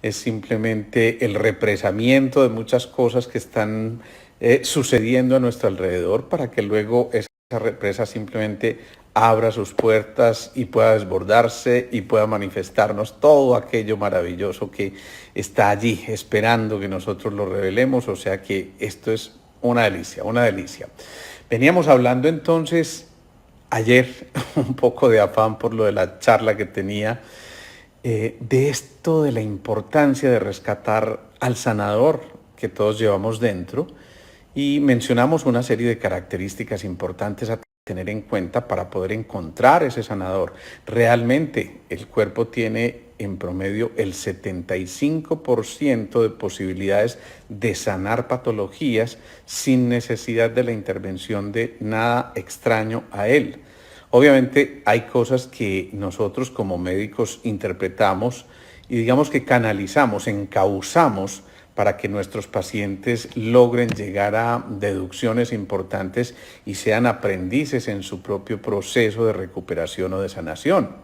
es simplemente el represamiento de muchas cosas que están sucediendo a nuestro alrededor para que luego esa represa simplemente abra sus puertas y pueda desbordarse y pueda manifestarnos todo aquello maravilloso que está allí esperando que nosotros lo revelemos. O sea que esto es una delicia, una delicia. Veníamos hablando entonces ayer un poco de afán por lo de la charla que tenía, de esto de la importancia de rescatar al sanador que todos llevamos dentro, y mencionamos una serie de características importantes a tener en cuenta para poder encontrar ese sanador. Realmente el cuerpo tiene en promedio el 75% de posibilidades de sanar patologías sin necesidad de la intervención de nada extraño a él. Obviamente hay cosas que nosotros como médicos interpretamos y digamos que canalizamos, encauzamos para que nuestros pacientes logren llegar a deducciones importantes y sean aprendices en su propio proceso de recuperación o de sanación.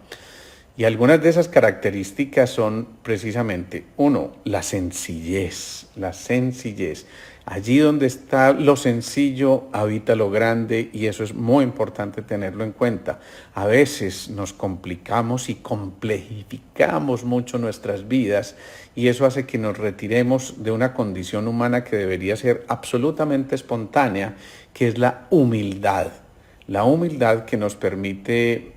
Y algunas de esas características son precisamente, uno, la sencillez, la sencillez. Allí donde está lo sencillo, habita lo grande, y eso es muy importante tenerlo en cuenta. A veces nos complicamos y complejificamos mucho nuestras vidas, y eso hace que nos retiremos de una condición humana que debería ser absolutamente espontánea, que es la humildad. La humildad que nos permite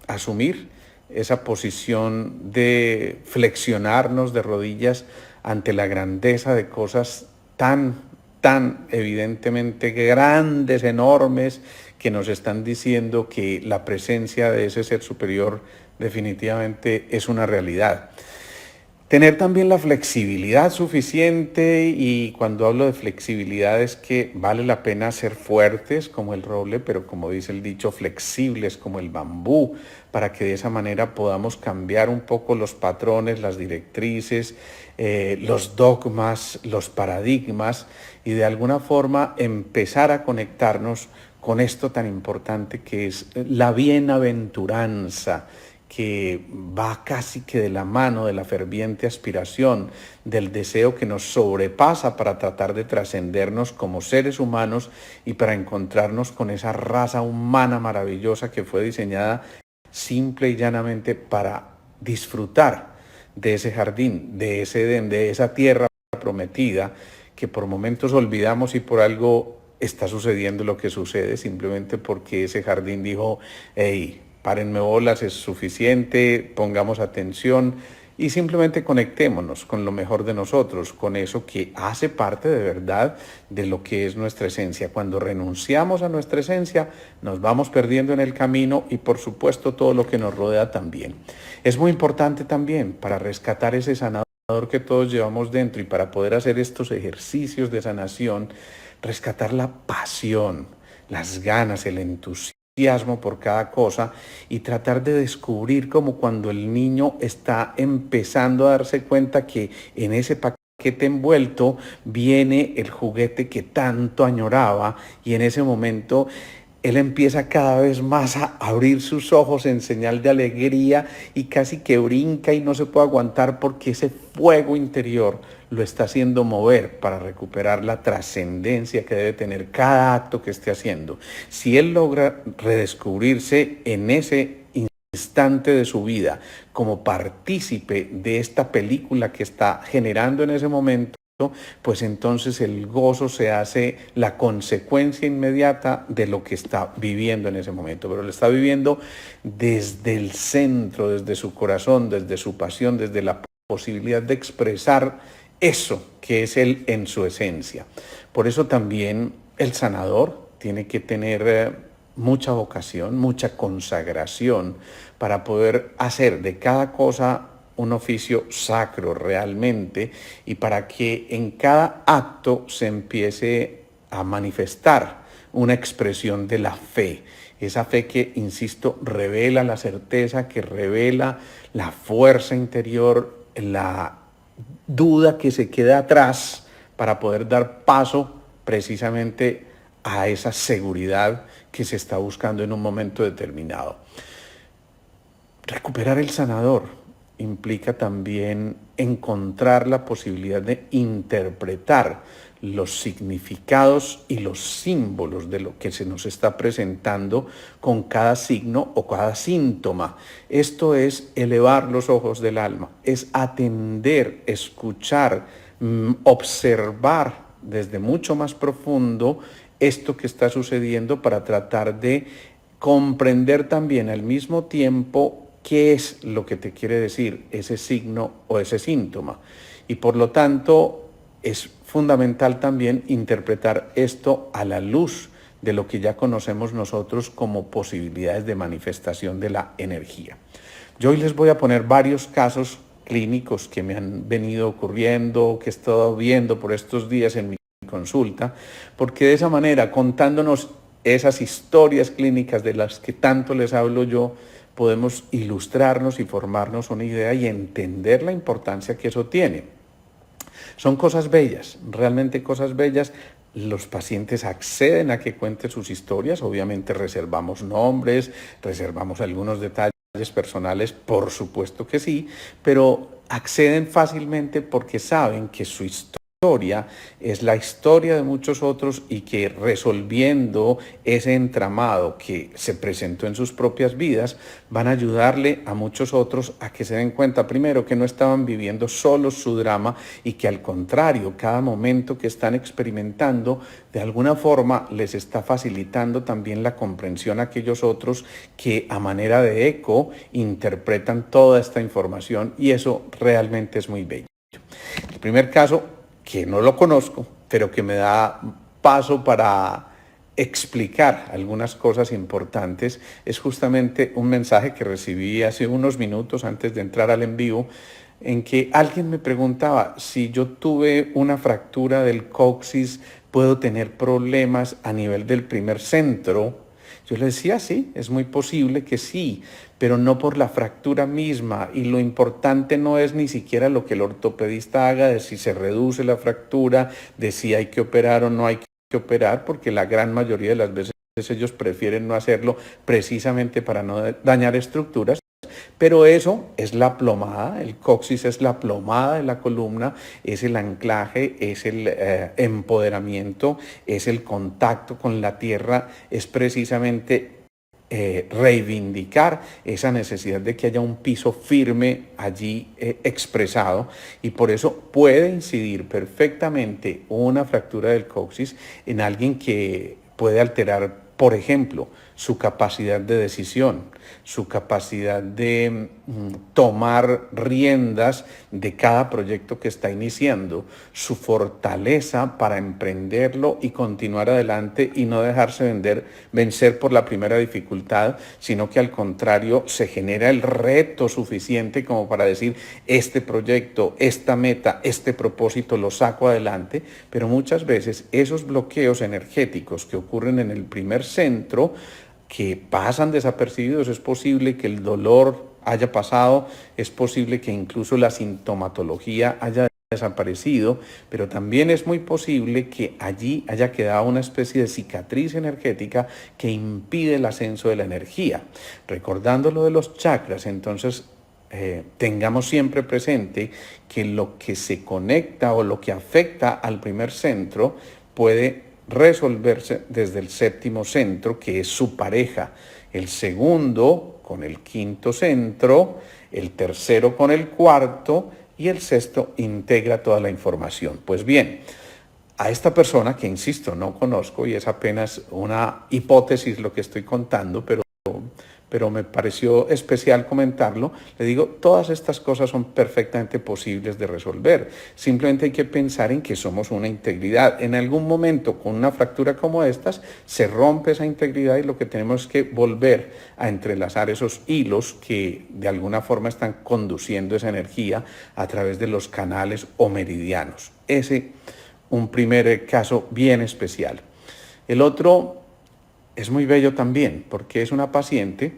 asumir esa posición de flexionarnos de rodillas ante la grandeza de cosas tan evidentemente grandes, enormes, que nos están diciendo que la presencia de ese ser superior definitivamente es una realidad. Tener también la flexibilidad suficiente, y cuando hablo de flexibilidad es que vale la pena ser fuertes como el roble, pero como dice el dicho, flexibles como el bambú, para que de esa manera podamos cambiar un poco los patrones, las directrices, los dogmas, los paradigmas, y de alguna forma empezar a conectarnos con esto tan importante que es la bienaventuranza, que va casi que de la mano de la ferviente aspiración, del deseo que nos sobrepasa para tratar de trascendernos como seres humanos y para encontrarnos con esa raza humana maravillosa que fue diseñada simple y llanamente para disfrutar de ese jardín, de ese Edén, de esa tierra prometida, que por momentos olvidamos y por algo está sucediendo lo que sucede, simplemente porque ese jardín dijo: hey, párenme bolas, es suficiente, pongamos atención y simplemente conectémonos con lo mejor de nosotros, con eso que hace parte de verdad de lo que es nuestra esencia. Cuando renunciamos a nuestra esencia, nos vamos perdiendo en el camino, y por supuesto todo lo que nos rodea también. Es muy importante también para rescatar ese sanador que todos llevamos dentro, y para poder hacer estos ejercicios de sanación, rescatar la pasión, las ganas, el entusiasmo por cada cosa, y tratar de descubrir, como cuando el niño está empezando a darse cuenta que en ese paquete envuelto viene el juguete que tanto añoraba, y en ese momento él empieza cada vez más a abrir sus ojos en señal de alegría, y casi que brinca y no se puede aguantar porque ese fuego interior lo está haciendo mover para recuperar la trascendencia que debe tener cada acto que esté haciendo. Si él logra redescubrirse en ese instante de su vida como partícipe de esta película que está generando en ese momento, pues entonces el gozo se hace la consecuencia inmediata de lo que está viviendo en ese momento, pero lo está viviendo desde el centro, desde su corazón, desde su pasión, desde la posibilidad de expresar eso que es él en su esencia. Por eso también el sanador tiene que tener mucha vocación, mucha consagración, para poder hacer de cada cosa un oficio sacro realmente, y para que en cada acto se empiece a manifestar una expresión de la fe. Esa fe que, insisto, revela la certeza, que revela la fuerza interior, la duda que se queda atrás para poder dar paso precisamente a esa seguridad que se está buscando en un momento determinado. Recuperar el sanador implica también encontrar la posibilidad de interpretar los significados y los símbolos de lo que se nos está presentando con cada signo o cada síntoma. Esto es elevar los ojos del alma, es atender, escuchar, observar desde mucho más profundo esto que está sucediendo para tratar de comprender también al mismo tiempo qué es lo que te quiere decir ese signo o ese síntoma. Y por lo tanto es fundamental también interpretar esto a la luz de lo que ya conocemos nosotros como posibilidades de manifestación de la energía. Yo hoy les voy a poner varios casos clínicos que me han venido ocurriendo, que he estado viendo por estos días en mi consulta, porque de esa manera, contándonos esas historias clínicas de las que tanto les hablo yo, podemos ilustrarnos y formarnos una idea y entender la importancia que eso tiene. Son cosas bellas, realmente cosas bellas. Los pacientes acceden a que cuente sus historias, obviamente reservamos nombres, reservamos algunos detalles personales, por supuesto que sí, pero acceden fácilmente porque saben que su historia es la historia de muchos otros y que resolviendo ese entramado que se presentó en sus propias vidas van a ayudarle a muchos otros a que se den cuenta primero que no estaban viviendo solos su drama y que al contrario cada momento que están experimentando de alguna forma les está facilitando también la comprensión a aquellos otros que a manera de eco interpretan toda esta información y eso realmente es muy bello. El primer caso, que no lo conozco, pero que me da paso para explicar algunas cosas importantes, es justamente un mensaje que recibí hace unos minutos antes de entrar al en vivo, en que alguien me preguntaba si yo tuve una fractura del coxis, ¿puedo tener problemas a nivel del primer centro? Yo le decía, sí, es muy posible que sí, pero no por la fractura misma. Y lo importante no es ni siquiera lo que el ortopedista haga, de si se reduce la fractura, de si hay que operar o no hay que operar, porque la gran mayoría de las veces ellos prefieren no hacerlo precisamente para no dañar estructuras. Pero eso es la plomada, el coxis es la plomada de la columna, es el anclaje, es el empoderamiento, es el contacto con la tierra, es precisamente reivindicar esa necesidad de que haya un piso firme allí expresado y por eso puede incidir perfectamente una fractura del coxis en alguien que puede alterar, por ejemplo, su capacidad de decisión, su capacidad de tomar riendas de cada proyecto que está iniciando, su fortaleza para emprenderlo y continuar adelante y no dejarse vencer por la primera dificultad, sino que al contrario se genera el reto suficiente como para decir este proyecto, esta meta, este propósito lo saco adelante, pero muchas veces esos bloqueos energéticos que ocurren en el primer centro que pasan desapercibidos, es posible que el dolor haya pasado, es posible que incluso la sintomatología haya desaparecido, pero también es muy posible que allí haya quedado una especie de cicatriz energética que impide el ascenso de la energía. Recordando lo de los chakras, entonces tengamos siempre presente que lo que se conecta o lo que afecta al primer centro puede resolverse desde el séptimo centro, que es su pareja, el segundo con el quinto centro, el tercero con el cuarto y el sexto integra toda la información. Pues bien, a esta persona que, insisto, no conozco y es apenas una hipótesis lo que estoy contando, pero me pareció especial comentarlo, le digo, todas estas cosas son perfectamente posibles de resolver. Simplemente hay que pensar en que somos una integridad. En algún momento, con una fractura como estas, se rompe esa integridad y lo que tenemos es que volver a entrelazar esos hilos que de alguna forma están conduciendo esa energía a través de los canales o meridianos. Ese, un primer caso bien especial. El otro es muy bello también, porque es una paciente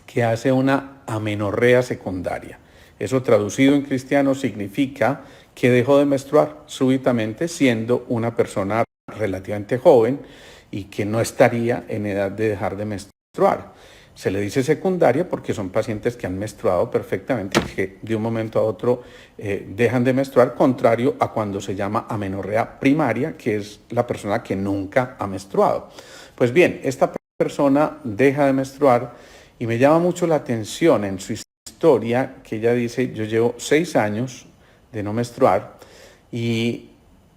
que hace una amenorrea secundaria. Eso traducido en cristiano significa que dejó de menstruar súbitamente siendo una persona relativamente joven y que no estaría en edad de dejar de menstruar. Se le dice secundaria porque son pacientes que han menstruado perfectamente y que de un momento a otro dejan de menstruar, contrario a cuando se llama amenorrea primaria, que es la persona que nunca ha menstruado. Pues bien, esta persona deja de menstruar y me llama mucho la atención en su historia que ella dice: yo llevo 6 años de no menstruar, y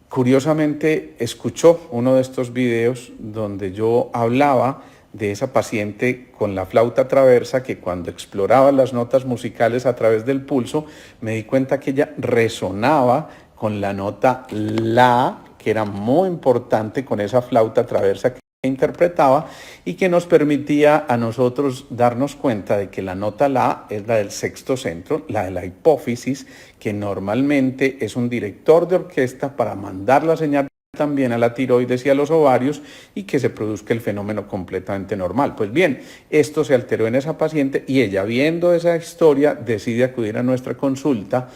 curiosamente escuchó uno de estos videos donde yo hablaba de esa paciente con la flauta traversa, que cuando exploraba las notas musicales a través del pulso, me di cuenta que ella resonaba con la nota la, que era muy importante con esa flauta traversa que interpretaba y que nos permitía a nosotros darnos cuenta de que la nota la es la del sexto centro, la de la hipófisis, que normalmente es un director de orquesta para mandar la señal también a la tiroides y a los ovarios y que se produzca el fenómeno completamente normal. Pues bien, esto se alteró en esa paciente y ella, viendo esa historia, decide acudir a nuestra consulta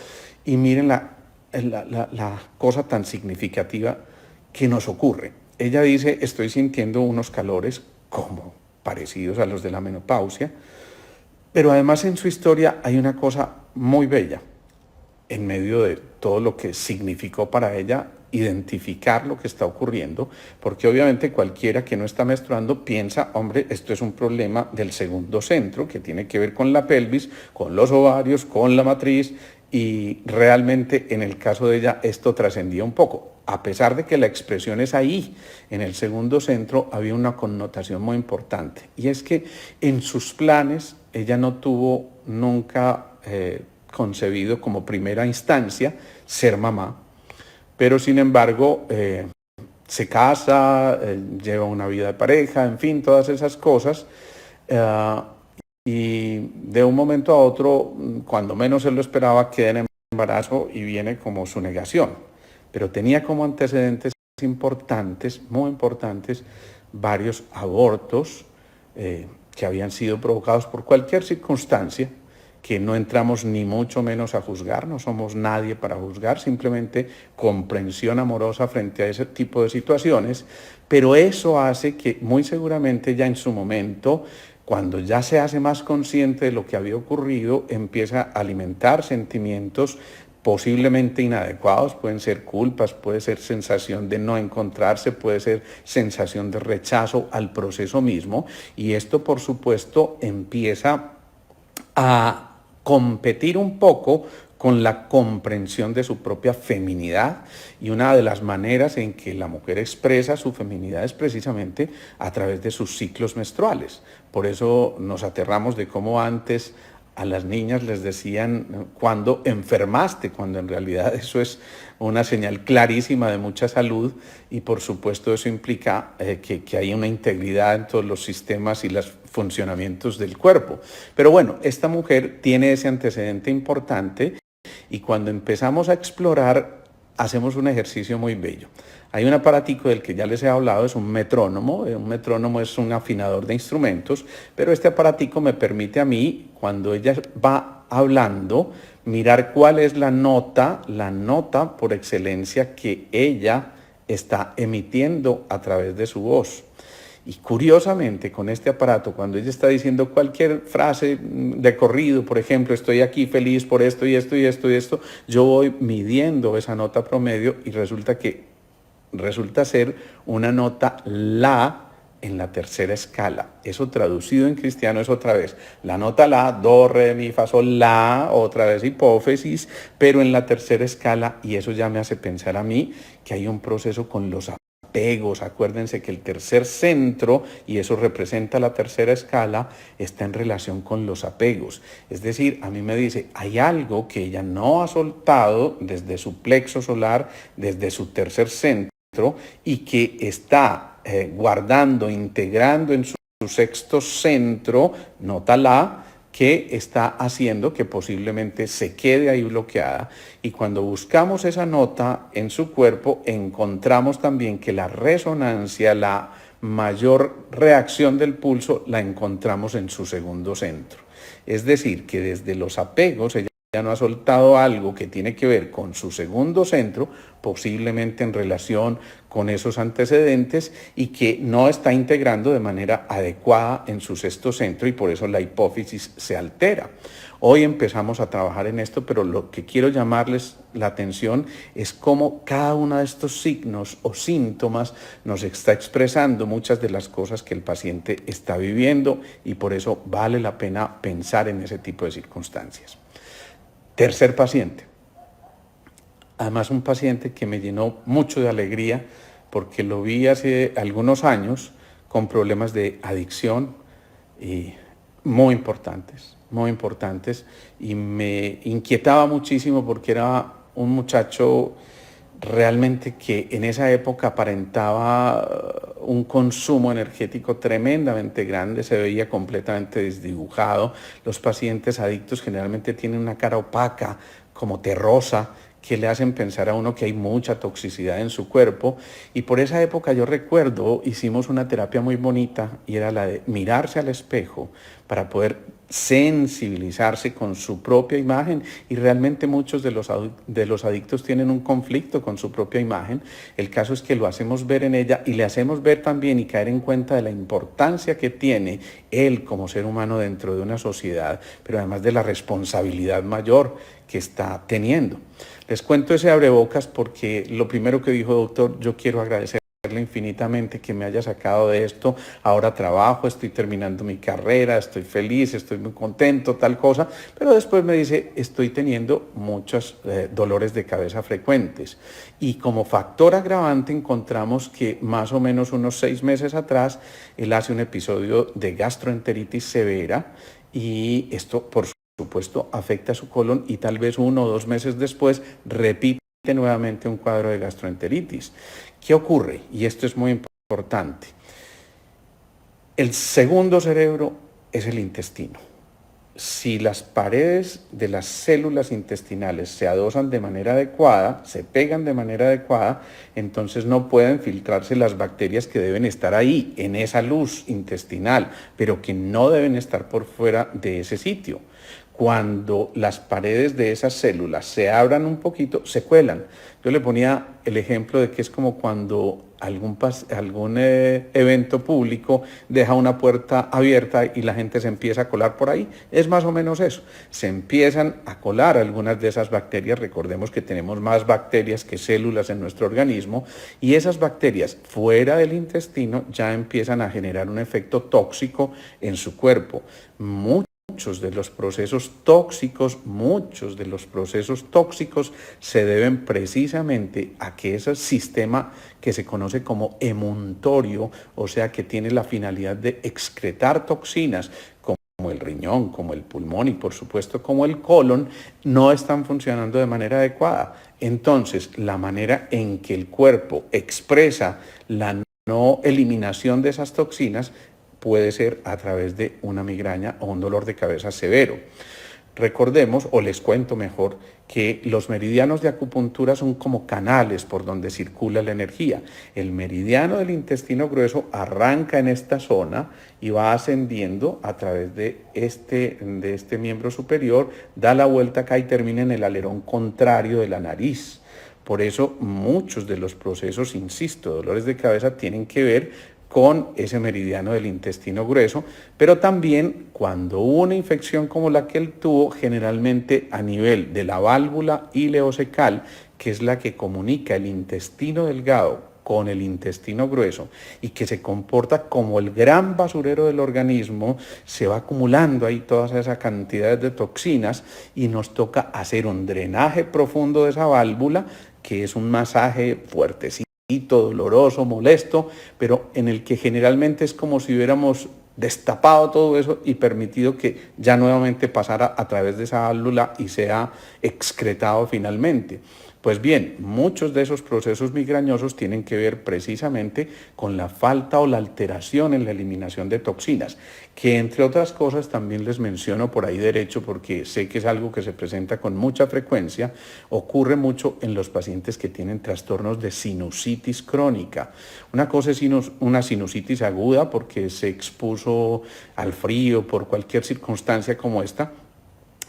y miren la cosa tan significativa que nos ocurre. Ella dice: estoy sintiendo unos calores como parecidos a los de la menopausia, pero además en su historia hay una cosa muy bella en medio de todo lo que significó para ella identificar lo que está ocurriendo, porque obviamente cualquiera que no está menstruando piensa: hombre, esto es un problema del segundo centro que tiene que ver con la pelvis, con los ovarios, con la matriz, y realmente en el caso de ella esto trascendía un poco. A pesar de que la expresión es ahí, en el segundo centro, había una connotación muy importante, y es que en sus planes ella no tuvo nunca concebido como primera instancia ser mamá, pero sin embargo se casa, lleva una vida de pareja, en fin, todas esas cosas, y de un momento a otro, cuando menos se lo esperaba, queda en embarazo y viene como su negación. Pero tenía como antecedentes importantes, muy importantes, varios abortos que habían sido provocados por cualquier circunstancia, que no entramos ni mucho menos a juzgar, no somos nadie para juzgar, simplemente comprensión amorosa frente a ese tipo de situaciones, pero eso hace que muy seguramente ya en su momento, cuando ya se hace más consciente de lo que había ocurrido, empieza a alimentar sentimientos posiblemente inadecuados. Pueden ser culpas, puede ser sensación de no encontrarse, puede ser sensación de rechazo al proceso mismo, y esto por supuesto empieza a competir un poco con la comprensión de su propia feminidad, y una de las maneras en que la mujer expresa su feminidad es precisamente a través de sus ciclos menstruales. Por eso nos aterramos de cómo antes a las niñas les decían: cuando enfermaste, cuando en realidad eso es una señal clarísima de mucha salud, y por supuesto eso implica que hay una integridad en todos los sistemas y los funcionamientos del cuerpo. Pero bueno, esta mujer tiene ese antecedente importante, y cuando empezamos a explorar hacemos un ejercicio muy bello. Hay un aparatico del que ya les he hablado, es un metrónomo. Un metrónomo es un afinador de instrumentos, pero este aparatico me permite a mí, cuando ella va hablando, mirar cuál es la nota por excelencia que ella está emitiendo a través de su voz. Y curiosamente, con este aparato, cuando ella está diciendo cualquier frase de corrido, por ejemplo, estoy aquí feliz por esto y esto y esto y esto, yo voy midiendo esa nota promedio y resulta ser una nota la en la tercera escala. Eso traducido en cristiano es otra vez la nota la, do, re, mi, fa, sol, la, otra vez hipófisis, pero en la tercera escala, y eso ya me hace pensar a mí que hay un proceso con los apegos. Acuérdense que el tercer centro, y eso representa la tercera escala, está en relación con los apegos. Es decir, a mí me dice, hay algo que ella no ha soltado desde su plexo solar, desde su tercer centro, y que está guardando, integrando en su sexto centro, nota la, que está haciendo que posiblemente se quede ahí bloqueada. Y cuando buscamos esa nota en su cuerpo, encontramos también que la resonancia, la mayor reacción del pulso, la encontramos en su segundo centro. Es decir, que desde los apegos ella no ha soltado algo que tiene que ver con su segundo centro, posiblemente en relación con esos antecedentes, y que no está integrando de manera adecuada en su sexto centro, y por eso la hipófisis se altera. Hoy empezamos a trabajar en esto, pero lo que quiero llamarles la atención es cómo cada uno de estos signos o síntomas nos está expresando muchas de las cosas que el paciente está viviendo, y por eso vale la pena pensar en ese tipo de circunstancias. Tercer paciente. Además, un paciente que me llenó mucho de alegría porque lo vi hace algunos años con problemas de adicción y muy importantes, y me inquietaba muchísimo porque era un muchacho realmente que en esa época aparentaba un consumo energético tremendamente grande, se veía completamente desdibujado. Los pacientes adictos generalmente tienen una cara opaca, como terrosa, que le hacen pensar a uno que hay mucha toxicidad en su cuerpo. Y por esa época yo recuerdo, hicimos una terapia muy bonita, y era la de mirarse al espejo para poder sensibilizarse con su propia imagen, y realmente muchos de los adictos tienen un conflicto con su propia imagen. El caso es que lo hacemos ver en ella, y le hacemos ver también y caer en cuenta de la importancia que tiene él como ser humano dentro de una sociedad, pero además de la responsabilidad mayor que está teniendo. Les cuento ese abrebocas porque lo primero que dijo: doctor, yo quiero agradecerle infinitamente que me haya sacado de esto, ahora trabajo, estoy terminando mi carrera, estoy feliz, estoy muy contento, tal cosa, pero después me dice: estoy teniendo muchos dolores de cabeza frecuentes, y como factor agravante encontramos que más o menos unos 6 meses atrás él hace un episodio de gastroenteritis severa, y esto por supuesto afecta a su colon, y tal vez 1 o 2 meses después repite nuevamente un cuadro de gastroenteritis. ¿Qué ocurre? Y esto es muy importante. El segundo cerebro es el intestino. Si las paredes de las células intestinales se adosan de manera adecuada, se pegan de manera adecuada, entonces no pueden filtrarse las bacterias que deben estar ahí, en esa luz intestinal, pero que no deben estar por fuera de ese sitio. Cuando las paredes de esas células se abran un poquito, se cuelan. Yo le ponía el ejemplo de que es como cuando algún evento público deja una puerta abierta y la gente se empieza a colar por ahí. Es más o menos eso. Se empiezan a colar algunas de esas bacterias. Recordemos que tenemos más bacterias que células en nuestro organismo, y esas bacterias fuera del intestino ya empiezan a generar un efecto tóxico en su cuerpo. Muchos de los procesos tóxicos se deben precisamente a que ese sistema que se conoce como emuntorio, o sea, que tiene la finalidad de excretar toxinas, como el riñón, como el pulmón y por supuesto como el colon, no están funcionando de manera adecuada. Entonces, la manera en que el cuerpo expresa la no eliminación de esas toxinas puede ser a través de una migraña o un dolor de cabeza severo. Recordemos, o les cuento mejor, que los meridianos de acupuntura son como canales por donde circula la energía. El meridiano del intestino grueso arranca en esta zona y va ascendiendo a través de este miembro superior, da la vuelta acá y termina en el alerón contrario de la nariz. Por eso muchos de los procesos, insisto, dolores de cabeza tienen que ver con ese meridiano del intestino grueso, pero también cuando hubo una infección como la que él tuvo, generalmente a nivel de la válvula ileocecal, que es la que comunica el intestino delgado con el intestino grueso y que se comporta como el gran basurero del organismo, se va acumulando ahí todas esas cantidades de toxinas, y nos toca hacer un drenaje profundo de esa válvula, que es un masaje fuertecito, doloroso, molesto, pero en el que generalmente es como si hubiéramos destapado todo eso y permitido que ya nuevamente pasara a través de esa válvula y sea excretado finalmente. Pues bien, muchos de esos procesos migrañosos tienen que ver precisamente con la falta o la alteración en la eliminación de toxinas, que entre otras cosas también les menciono por ahí derecho porque sé que es algo que se presenta con mucha frecuencia, ocurre mucho en los pacientes que tienen trastornos de sinusitis crónica. Una cosa es una sinusitis aguda porque se expuso al frío por cualquier circunstancia como esta,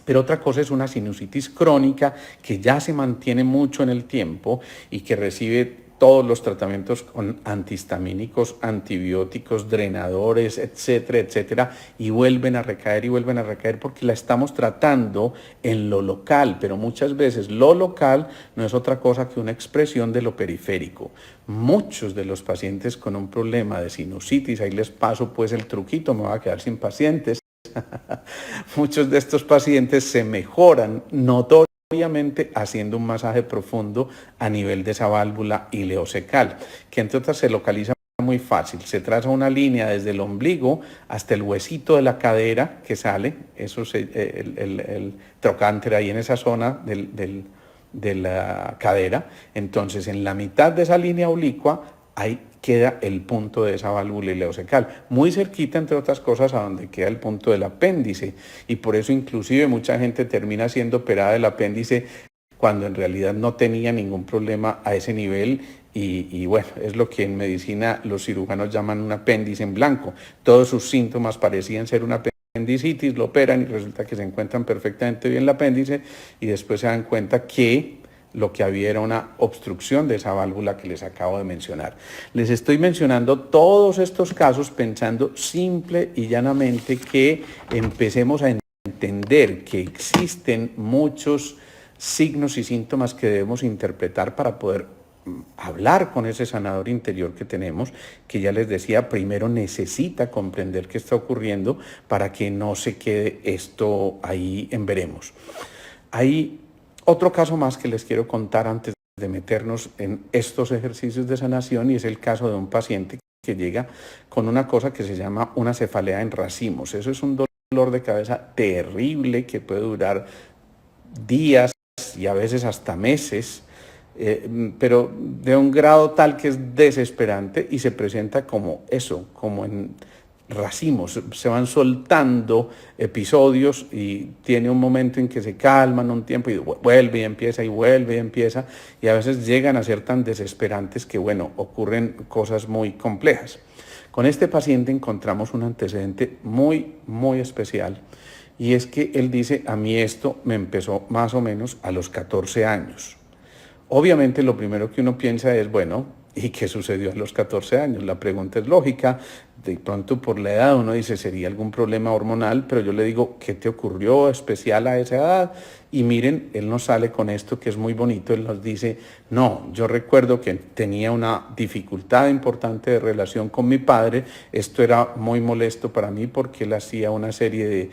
Pero otra cosa es una sinusitis crónica que ya se mantiene mucho en el tiempo y que recibe todos los tratamientos con antihistamínicos, antibióticos, drenadores, etcétera, etcétera, y vuelven a recaer porque la estamos tratando en lo local, pero muchas veces lo local no es otra cosa que una expresión de lo periférico. Muchos de los pacientes con un problema de sinusitis, ahí les paso pues el truquito, me voy a quedar sin pacientes. Muchos de estos pacientes se mejoran notoriamente haciendo un masaje profundo a nivel de esa válvula ileocecal, que entre otras se localiza muy fácil. Se traza una línea desde el ombligo hasta el huesito de la cadera que sale, eso es el trocánter ahí en esa zona de la cadera. Entonces, en la mitad de esa línea oblicua, ahí queda el punto de esa válvula ileocecal, muy cerquita, entre otras cosas, a donde queda el punto del apéndice, y por eso inclusive mucha gente termina siendo operada del apéndice cuando en realidad no tenía ningún problema a ese nivel, y bueno, es lo que en medicina los cirujanos llaman un apéndice en blanco. Todos sus síntomas parecían ser una apendicitis, lo operan y resulta que se encuentran perfectamente bien el apéndice, y después se dan cuenta que lo que había era una obstrucción de esa válvula que les acabo de mencionar. Les estoy mencionando todos estos casos pensando simple y llanamente que empecemos a entender que existen muchos signos y síntomas que debemos interpretar para poder hablar con ese sanador interior que tenemos, que ya les decía, primero necesita comprender qué está ocurriendo para que no se quede esto ahí en veremos. Hay otro caso más que les quiero contar antes de meternos en estos ejercicios de sanación, y es el caso de un paciente que llega con una cosa que se llama una cefalea en racimos. Eso es un dolor de cabeza terrible que puede durar días y a veces hasta meses, pero de un grado tal que es desesperante y se presenta como eso, como en racimos, se van soltando episodios y tiene un momento en que se calman un tiempo y vuelve y empieza y vuelve y empieza, y a veces llegan a ser tan desesperantes que bueno, ocurren cosas muy complejas. Con este paciente encontramos un antecedente muy especial, y es que él dice, a mí esto me empezó más o menos a los 14 años. Obviamente lo primero que uno piensa es, bueno, ¿y qué sucedió a los 14 años? La pregunta es lógica. De pronto por la edad uno dice, ¿sería algún problema hormonal? Pero yo le digo, ¿qué te ocurrió especial a esa edad? Y miren, él nos sale con esto que es muy bonito. Él nos dice, no, yo recuerdo que tenía una dificultad importante de relación con mi padre. Esto era muy molesto para mí porque él hacía una serie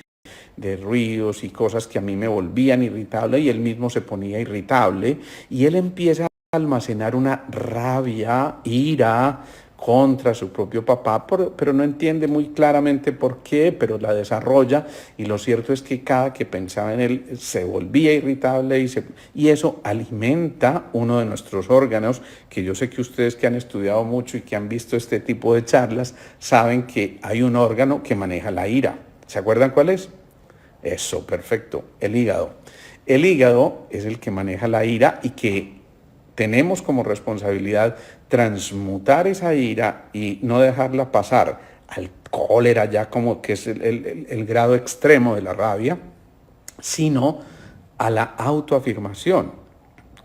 de ruidos y cosas que a mí me volvían irritable, y él mismo se ponía irritable, y él empieza a almacenar una rabia, ira contra su propio papá, pero no entiende muy claramente por qué, pero la desarrolla, y lo cierto es que cada que pensaba en él se volvía irritable, y eso alimenta uno de nuestros órganos, que yo sé que ustedes que han estudiado mucho y que han visto este tipo de charlas, saben que hay un órgano que maneja la ira. ¿Se acuerdan cuál es? Eso, perfecto, el hígado. El hígado es el que maneja la ira y que tenemos como responsabilidad transmutar esa ira y no dejarla pasar al cólera, ya como que es el grado extremo de la rabia, sino a la autoafirmación.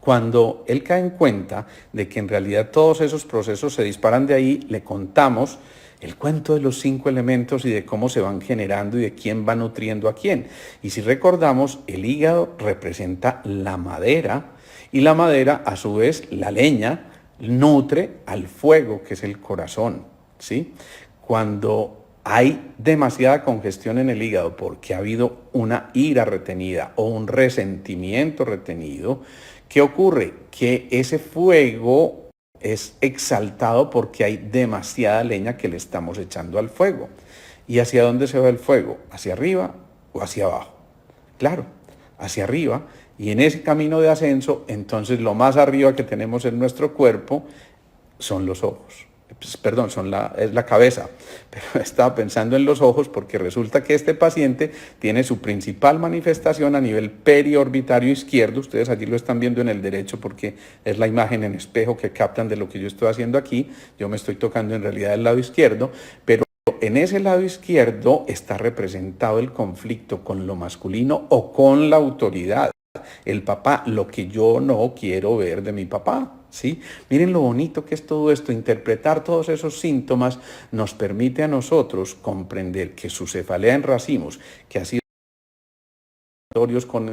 Cuando él cae en cuenta de que en realidad todos esos procesos se disparan de ahí, le contamos el cuento de los 5 elementos y de cómo se van generando y de quién va nutriendo a quién. Y si recordamos, el hígado representa la madera, y la madera, a su vez, la leña, nutre al fuego, que es el corazón, ¿sí? Cuando hay demasiada congestión en el hígado porque ha habido una ira retenida o un resentimiento retenido, ¿qué ocurre? Que ese fuego es exaltado porque hay demasiada leña que le estamos echando al fuego. ¿Y hacia dónde se va el fuego? ¿Hacia arriba o hacia abajo? Claro, hacia arriba. Y en ese camino de ascenso, entonces lo más arriba que tenemos en nuestro cuerpo son los ojos. Perdón, es la cabeza, pero estaba pensando en los ojos porque resulta que este paciente tiene su principal manifestación a nivel periorbitario izquierdo. Ustedes allí lo están viendo en el derecho porque es la imagen en espejo que captan de lo que yo estoy haciendo aquí. Yo me estoy tocando en realidad el lado izquierdo, pero en ese lado izquierdo está representado el conflicto con lo masculino o con la autoridad. El papá, lo que yo no quiero ver de mi papá, ¿sí? Miren lo bonito que es todo esto. Interpretar todos esos síntomas nos permite a nosotros comprender que su cefalea en racimos, que ha sido con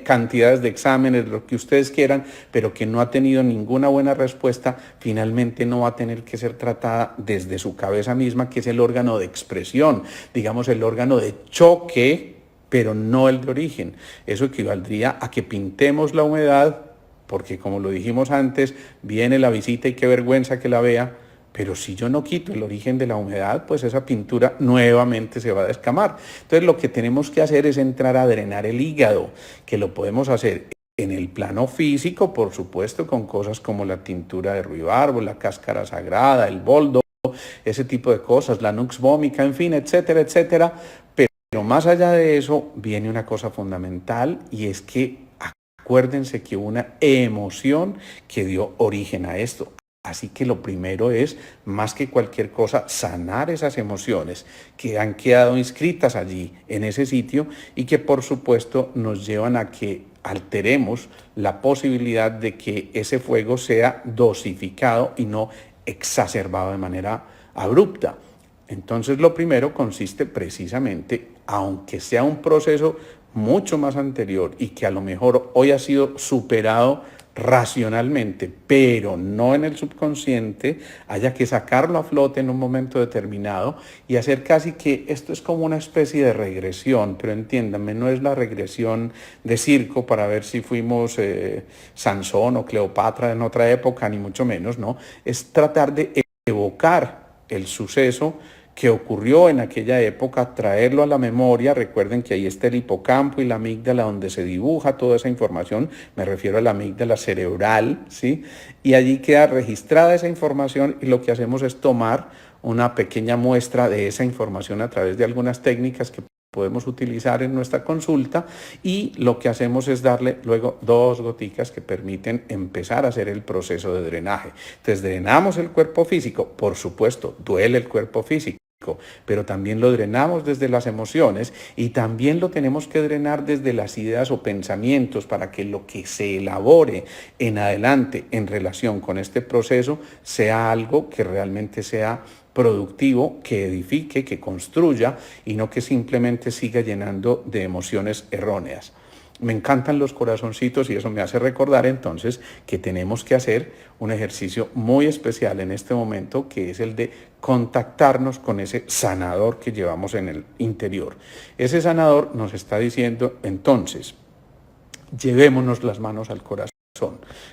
cantidades de exámenes, lo que ustedes quieran, pero que no ha tenido ninguna buena respuesta, finalmente no va a tener que ser tratada desde su cabeza misma, que es el órgano de expresión, digamos el órgano de choque, pero no el de origen. Eso equivaldría a que pintemos la humedad, porque como lo dijimos antes, viene la visita y qué vergüenza que la vea, pero si yo no quito el origen de la humedad, pues esa pintura nuevamente se va a descamar. Entonces lo que tenemos que hacer es entrar a drenar el hígado, que lo podemos hacer en el plano físico, por supuesto, con cosas como la tintura de ruibarbo, la cáscara sagrada, el boldo, ese tipo de cosas, la nux vomica, en fin, etcétera, etcétera. Pero más allá de eso viene una cosa fundamental y es que acuérdense que una emoción que dio origen a esto. Así que lo primero es, más que cualquier cosa, sanar esas emociones que han quedado inscritas allí, en ese sitio, y que por supuesto nos llevan a que alteremos la posibilidad de que ese fuego sea dosificado y no exacerbado de manera abrupta. Entonces lo primero consiste precisamente, aunque sea un proceso mucho más anterior y que a lo mejor hoy ha sido superado racionalmente, pero no en el subconsciente, haya que sacarlo a flote en un momento determinado y hacer casi que esto es como una especie de regresión, pero entiéndanme, no es la regresión de circo para ver si fuimos Sansón o Cleopatra en otra época, ni mucho menos, no, es tratar de evocar el suceso que ocurrió en aquella época, traerlo a la memoria. Recuerden que ahí está el hipocampo y la amígdala donde se dibuja toda esa información, me refiero a la amígdala cerebral, ¿sí? Y allí queda registrada esa información y lo que hacemos es tomar una pequeña muestra de esa información a través de algunas técnicas que podemos utilizar en nuestra consulta y lo que hacemos es darle luego 2 goticas que permiten empezar a hacer el proceso de drenaje. Entonces drenamos el cuerpo físico, por supuesto, duele el cuerpo físico, pero también lo drenamos desde las emociones y también lo tenemos que drenar desde las ideas o pensamientos para que lo que se elabore en adelante en relación con este proceso sea algo que realmente sea productivo, que edifique, que construya y no que simplemente siga llenando de emociones erróneas. Me encantan los corazoncitos y eso me hace recordar entonces que tenemos que hacer un ejercicio muy especial en este momento, que es el de contactarnos con ese sanador que llevamos en el interior. Ese sanador nos está diciendo entonces, llevémonos las manos al corazón.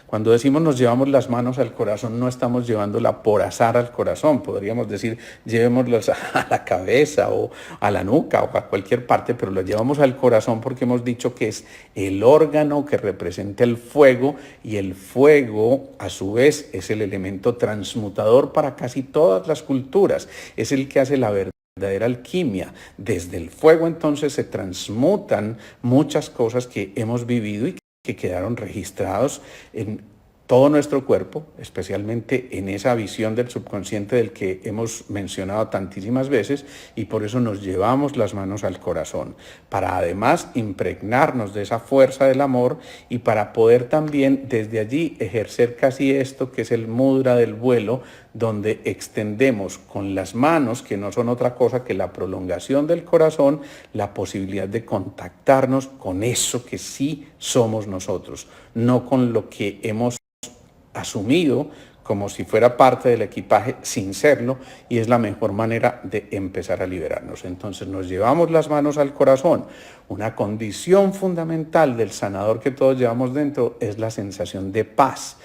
Cuando decimos nos llevamos las manos al corazón, no estamos llevándola por azar al corazón. Podríamos decir, llevémoslas a la cabeza o a la nuca o a cualquier parte, pero lo llevamos al corazón porque hemos dicho que es el órgano que representa el fuego y el fuego, a su vez, es el elemento transmutador para casi todas las culturas. Es el que hace la verdadera alquimia. Desde el fuego entonces se transmutan muchas cosas que hemos vivido y que quedaron registrados en todo nuestro cuerpo, especialmente en esa visión del subconsciente del que hemos mencionado tantísimas veces, y por eso nos llevamos las manos al corazón, para además impregnarnos de esa fuerza del amor y para poder también desde allí ejercer casi esto que es el mudra del vuelo, donde extendemos con las manos, que no son otra cosa que la prolongación del corazón, la posibilidad de contactarnos con eso que sí somos nosotros, no con lo que hemos asumido como si fuera parte del equipaje sin serlo, y es la mejor manera de empezar a liberarnos. Entonces nos llevamos las manos al corazón. Una condición fundamental del sanador que todos llevamos dentro es la sensación de paz,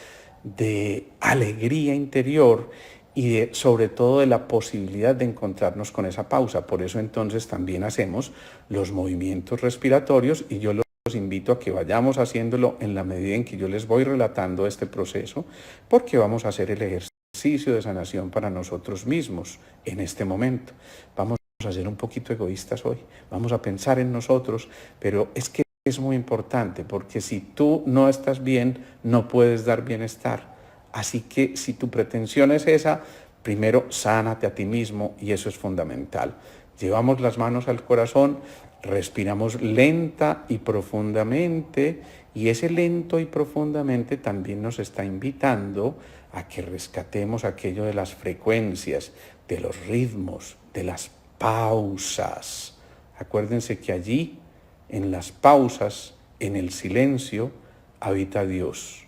de alegría interior y sobre todo de la posibilidad de encontrarnos con esa pausa. Por eso entonces también hacemos los movimientos respiratorios y yo los invito a que vayamos haciéndolo en la medida en que yo les voy relatando este proceso, porque vamos a hacer el ejercicio de sanación para nosotros mismos en este momento. Vamos a ser un poquito egoístas hoy, vamos a pensar en nosotros, pero es que es muy importante porque si tú no estás bien, no puedes dar bienestar. Así que si tu pretensión es esa, primero sánate a ti mismo y eso es fundamental. Llevamos las manos al corazón, respiramos lenta y profundamente y ese lento y profundamente también nos está invitando a que rescatemos aquello de las frecuencias, de los ritmos, de las pausas. Acuérdense que allí, en las pausas, en el silencio, habita Dios.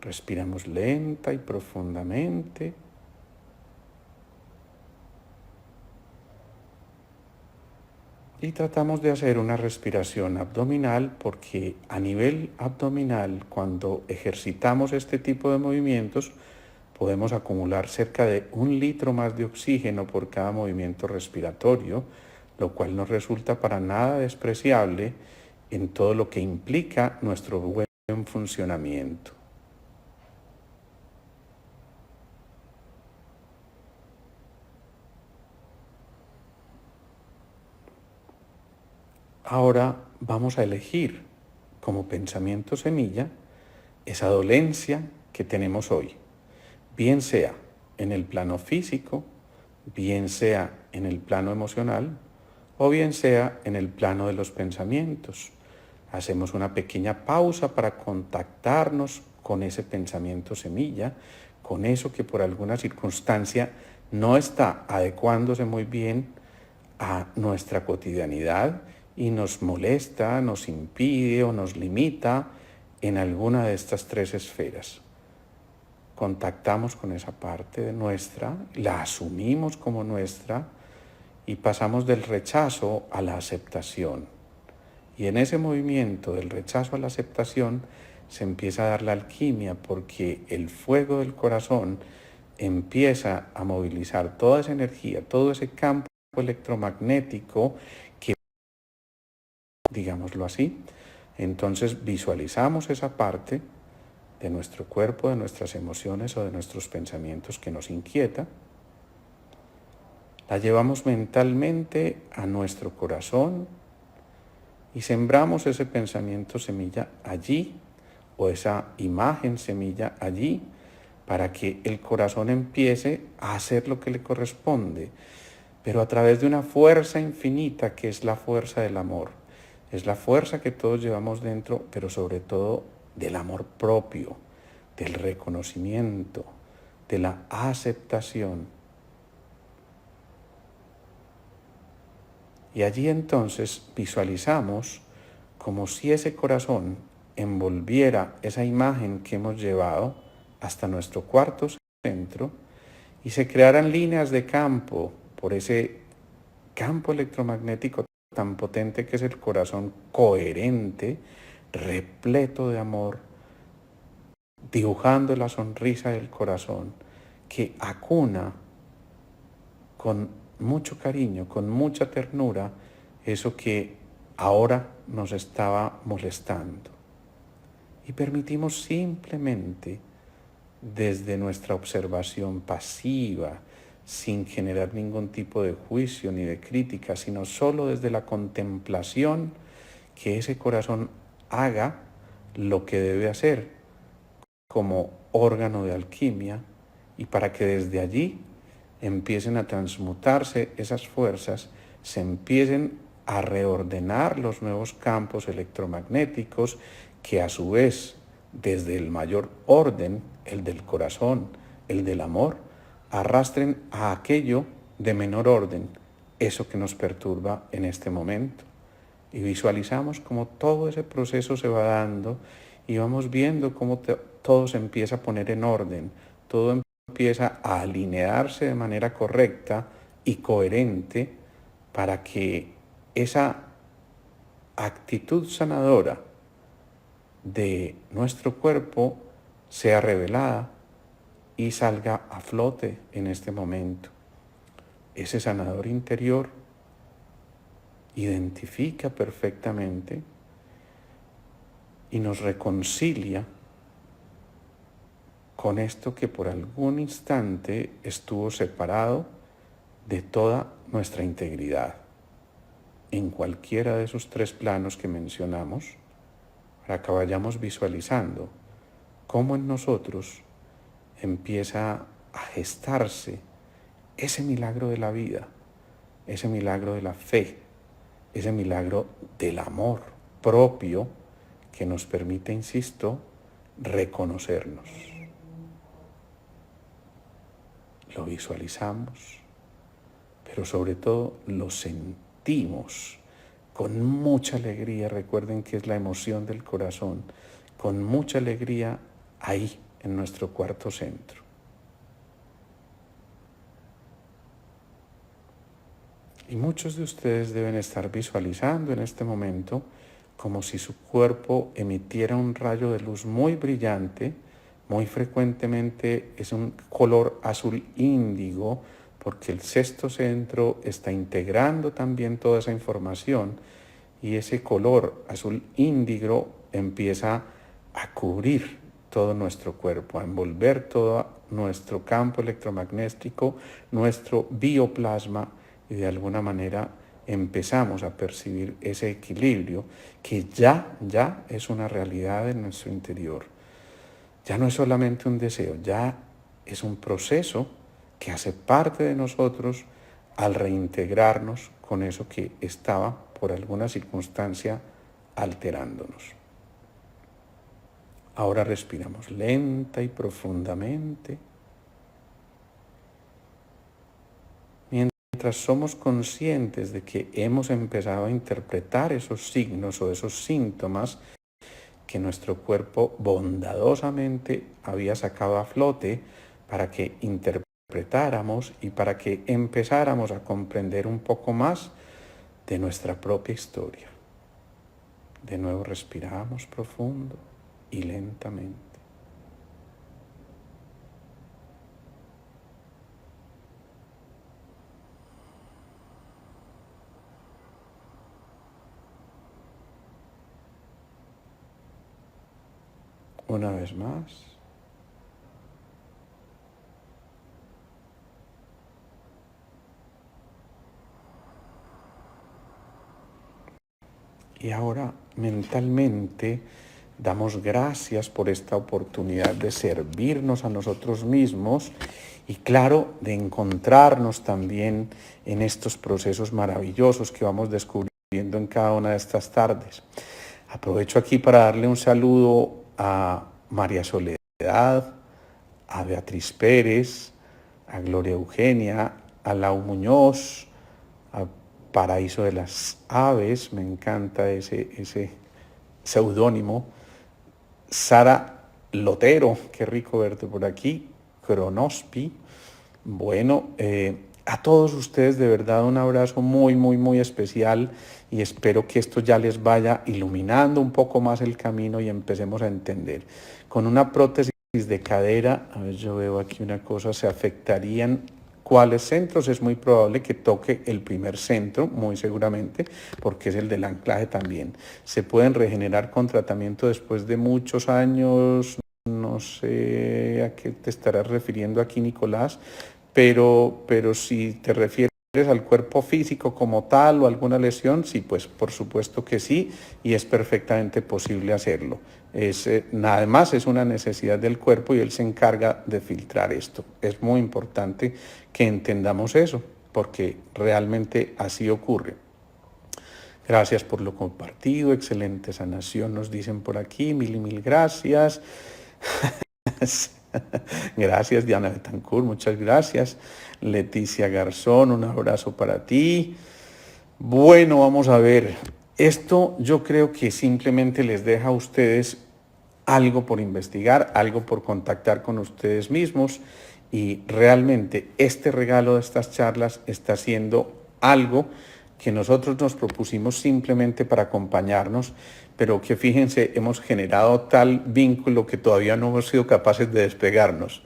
Respiramos lenta y profundamente. Y tratamos de hacer una respiración abdominal porque a nivel abdominal, cuando ejercitamos este tipo de movimientos, podemos acumular cerca de 1 litro más de oxígeno por cada movimiento respiratorio, lo cual no resulta para nada despreciable en todo lo que implica nuestro buen funcionamiento. Ahora vamos a elegir como pensamiento semilla esa dolencia que tenemos hoy, bien sea en el plano físico, bien sea en el plano emocional o bien sea en el plano de los pensamientos. Hacemos una pequeña pausa para contactarnos con ese pensamiento semilla, con eso que por alguna circunstancia no está adecuándose muy bien a nuestra cotidianidad y nos molesta, nos impide o nos limita en alguna de estas 3 esferas. Contactamos con esa parte de nuestra, la asumimos como nuestra y pasamos del rechazo a la aceptación. Y en ese movimiento del rechazo a la aceptación se empieza a dar la alquimia porque el fuego del corazón empieza a movilizar toda esa energía, todo ese campo electromagnético que, digámoslo así, entonces visualizamos esa parte de nuestro cuerpo, de nuestras emociones o de nuestros pensamientos que nos inquieta, la llevamos mentalmente a nuestro corazón y sembramos ese pensamiento semilla allí o esa imagen semilla allí para que el corazón empiece a hacer lo que le corresponde, pero a través de una fuerza infinita que es la fuerza del amor. Es la fuerza que todos llevamos dentro, pero sobre todo del amor propio, del reconocimiento, de la aceptación. Y allí entonces visualizamos como si ese corazón envolviera esa imagen que hemos llevado hasta nuestro cuarto centro y se crearan líneas de campo por ese campo electromagnético tan potente que es el corazón coherente, repleto de amor, dibujando la sonrisa del corazón que acuna con mucho cariño, con mucha ternura, eso que ahora nos estaba molestando. Y permitimos simplemente, desde nuestra observación pasiva, sin generar ningún tipo de juicio ni de crítica, sino solo desde la contemplación, que ese corazón haga lo que debe hacer como órgano de alquimia y para que desde allí empiecen a transmutarse esas fuerzas, se empiecen a reordenar los nuevos campos electromagnéticos que a su vez, desde el mayor orden, el del corazón, el del amor, arrastren a aquello de menor orden, eso que nos perturba en este momento. Y visualizamos cómo todo ese proceso se va dando y vamos viendo cómo todo se empieza a poner en orden, todo empieza a alinearse de manera correcta y coherente para que esa actitud sanadora de nuestro cuerpo sea revelada y salga a flote en este momento. Ese sanador interior identifica perfectamente y nos reconcilia con esto que por algún instante estuvo separado de toda nuestra integridad, en cualquiera de esos 3 planos que mencionamos, para que vayamos visualizando cómo en nosotros empieza a gestarse ese milagro de la vida, ese milagro de la fe, ese milagro del amor propio que nos permite, insisto, reconocernos. Lo visualizamos, pero sobre todo lo sentimos con mucha alegría. Recuerden que es la emoción del corazón, con mucha alegría ahí en nuestro cuarto centro. Y muchos de ustedes deben estar visualizando en este momento como si su cuerpo emitiera un rayo de luz muy brillante. Muy frecuentemente es un color azul índigo, porque el sexto centro está integrando también toda esa información, y ese color azul índigo empieza a cubrir todo nuestro cuerpo, a envolver todo nuestro campo electromagnético, nuestro bioplasma, y de alguna manera empezamos a percibir ese equilibrio que ya es una realidad en nuestro interior. Ya no es solamente un deseo, ya es un proceso que hace parte de nosotros al reintegrarnos con eso que estaba por alguna circunstancia alterándonos. Ahora respiramos lenta y profundamente. Mientras somos conscientes de que hemos empezado a interpretar esos signos o esos síntomas que nuestro cuerpo bondadosamente había sacado a flote para que interpretáramos y para que empezáramos a comprender un poco más de nuestra propia historia. De nuevo respiramos profundo y lentamente. Una vez más. Y ahora mentalmente damos gracias por esta oportunidad de servirnos a nosotros mismos y, claro, de encontrarnos también en estos procesos maravillosos que vamos descubriendo en cada una de estas tardes. Aprovecho aquí para darle un saludo a María Soledad, a Beatriz Pérez, a Gloria Eugenia, a Lau Muñoz, a Paraíso de las Aves, me encanta ese seudónimo, Sara Lotero, qué rico verte por aquí, Cronospi. Bueno, a todos ustedes de verdad un abrazo muy especial, y espero que esto ya les vaya iluminando un poco más el camino y empecemos a entender. Con una prótesis de cadera, a ver, yo veo aquí una cosa, se afectarían cuáles centros. Es muy probable que toque el primer centro, muy seguramente, porque es el del anclaje también. Se pueden regenerar con tratamiento después de muchos años. No sé a qué te estarás refiriendo aquí, Nicolás, pero si te refieres al cuerpo físico como tal o alguna lesión, sí, pues por supuesto que sí, y es perfectamente posible hacerlo. Nada más es una necesidad del cuerpo y él se encarga de filtrar esto. Es muy importante que entendamos eso, porque realmente así ocurre. Gracias por lo compartido, excelente sanación, nos dicen por aquí, mil gracias. Gracias, Diana Betancourt, muchas gracias. Leticia Garzón, un abrazo para ti. Bueno, vamos a ver. Esto yo creo que simplemente les deja a ustedes algo por investigar, algo por contactar con ustedes mismos, y realmente este regalo de estas charlas está siendo algo que nosotros nos propusimos simplemente para acompañarnos, pero que fíjense, hemos generado tal vínculo que todavía no hemos sido capaces de despegarnos.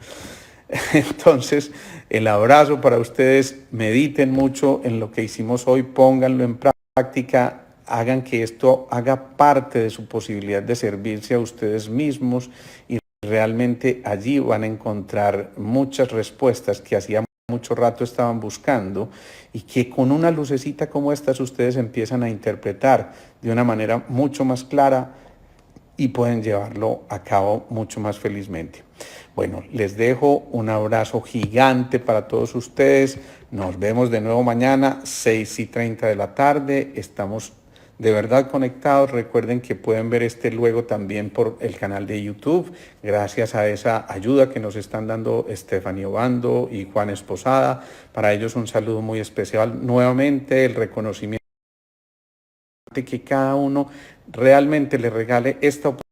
Entonces, el abrazo para ustedes, mediten mucho en lo que hicimos hoy, pónganlo en práctica, hagan que esto haga parte de su posibilidad de servirse a ustedes mismos, y realmente allí van a encontrar muchas respuestas que hacía mucho rato estaban buscando, y que con una lucecita como estas ustedes empiezan a interpretar de una manera mucho más clara y pueden llevarlo a cabo mucho más felizmente. Bueno, les dejo un abrazo gigante para todos ustedes. Nos vemos de nuevo mañana, 6:30 de la tarde. Estamos de verdad conectados. Recuerden que pueden ver este luego también por el canal de YouTube, gracias a esa ayuda que nos están dando Estefanía Obando y Juan Esposada. Para ellos un saludo muy especial. Nuevamente el reconocimiento de que cada uno realmente le regale esta oportunidad